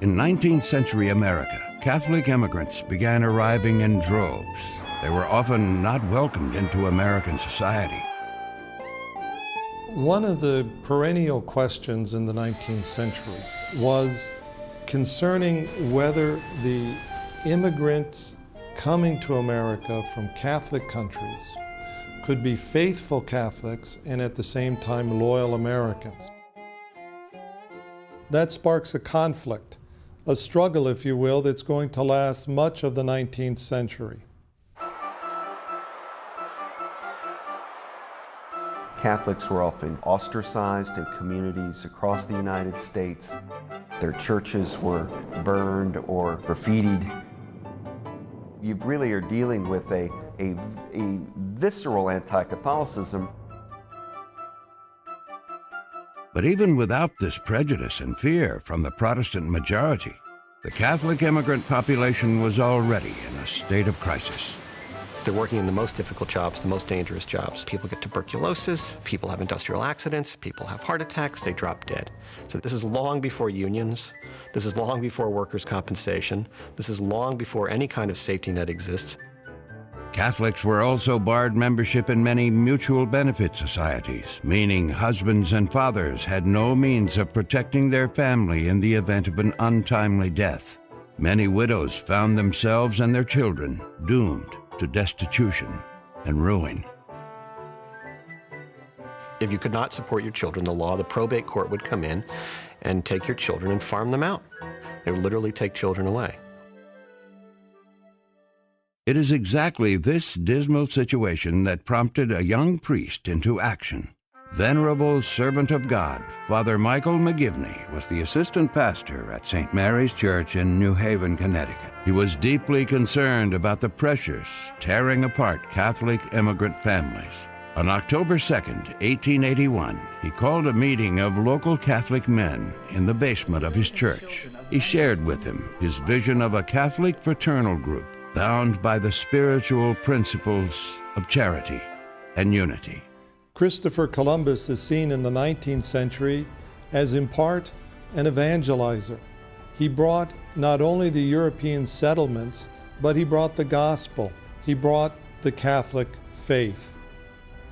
In 19th century America, Catholic immigrants began arriving in droves. They were often not welcomed into American society. One of the perennial questions in the 19th century was concerning whether the immigrants coming to America from Catholic countries could be faithful Catholics and at the same time loyal Americans. That sparks a conflict, a struggle, if you will, that's going to last much of the 19th century. Catholics were often ostracized in communities across the United States. Their churches were burned or graffitied. You really are dealing with a visceral anti-Catholicism. But even without this prejudice and fear from the Protestant majority, the Catholic immigrant population was already in a state of crisis. They're working in the most difficult jobs, the most dangerous jobs. People get tuberculosis, people have industrial accidents, people have heart attacks, they drop dead. So this is long before unions, this is long before workers' compensation, this is long before any kind of safety net exists. Catholics were also barred membership in many mutual benefit societies, meaning husbands and fathers had no means of protecting their family in the event of an untimely death. Many widows found themselves and their children doomed to destitution and ruin. If you could not support your children, the probate court would come in and take your children and farm them out. They would literally take children away. It is exactly this dismal situation that prompted a young priest into action. Venerable servant of God, Father Michael McGivney was the assistant pastor at St. Mary's Church in New Haven, Connecticut. He was deeply concerned about the pressures tearing apart Catholic immigrant families. On October 2nd, 1881, he called a meeting of local Catholic men in the basement of his church. He shared with them his vision of a Catholic fraternal group bound by the spiritual principles of charity and unity. Christopher Columbus is seen in the 19th century as in part an evangelizer. He brought not only the European settlements, but he brought the gospel. He brought the Catholic faith.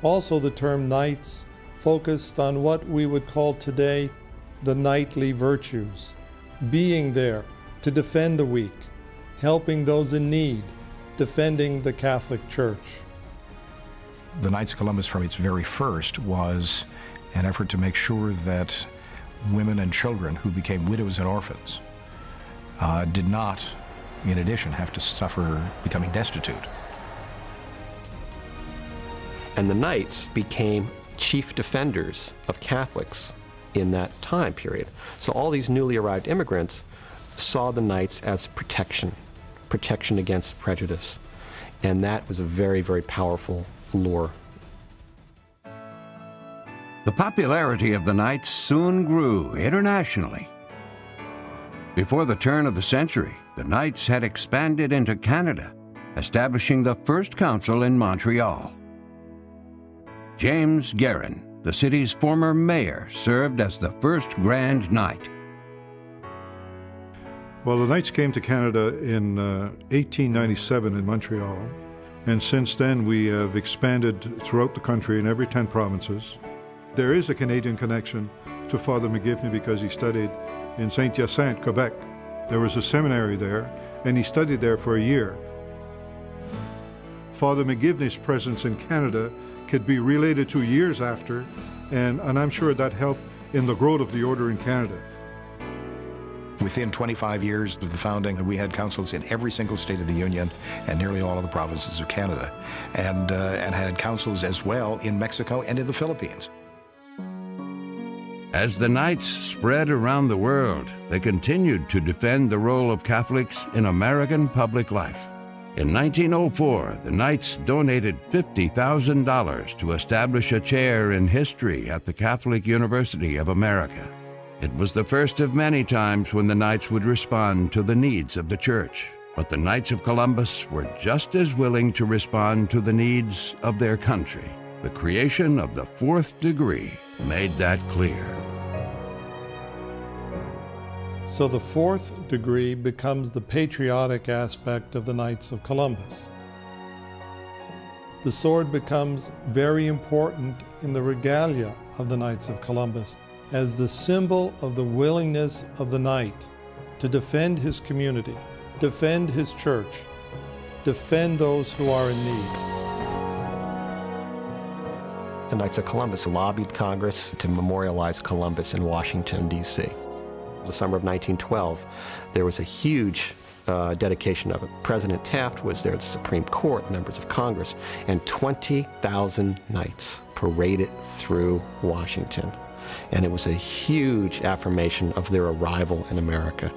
Also, the term knights focused on what we would call today the knightly virtues, being there to defend the weak, helping those in need, defending the Catholic Church. The Knights of Columbus from its very first was an effort to make sure that women and children who became widows and orphans did not, in addition, have to suffer becoming destitute. And the Knights became chief defenders of Catholics in that time period. So all these newly arrived immigrants saw the Knights as protection against prejudice. And that was a very, very powerful lure. The popularity of the Knights soon grew internationally. Before the turn of the century, the Knights had expanded into Canada, establishing the first council in Montreal. James Guerin, the city's former mayor, served as the first Grand Knight. Well, the Knights came to Canada in 1897 in Montreal, and since then we have expanded throughout the country in every 10 provinces. There is a Canadian connection to Father McGivney because he studied in Saint-Hyacinthe, Quebec. There was a seminary there, and he studied there for a year. Father McGivney's presence in Canada could be related to years after, and I'm sure that helped in the growth of the order in Canada. Within 25 years of the founding, we had councils in every single state of the Union and nearly all of the provinces of Canada, and had councils as well in Mexico and in the Philippines. As the Knights spread around the world, they continued to defend the role of Catholics in American public life. In 1904, the Knights donated $50,000 to establish a chair in history at the Catholic University of America. It was the first of many times when the Knights would respond to the needs of the Church. But the Knights of Columbus were just as willing to respond to the needs of their country. The creation of the fourth degree made that clear. So the fourth degree becomes the patriotic aspect of the Knights of Columbus. The sword becomes very important in the regalia of the Knights of Columbus as the symbol of the willingness of the knight to defend his community, defend his church, defend those who are in need. The Knights of Columbus lobbied Congress to memorialize Columbus in Washington, D.C. The summer of 1912, there was a huge dedication of it. President Taft was there, the Supreme Court, members of Congress, and 20,000 knights paraded through Washington. And it was a huge affirmation of their arrival in America.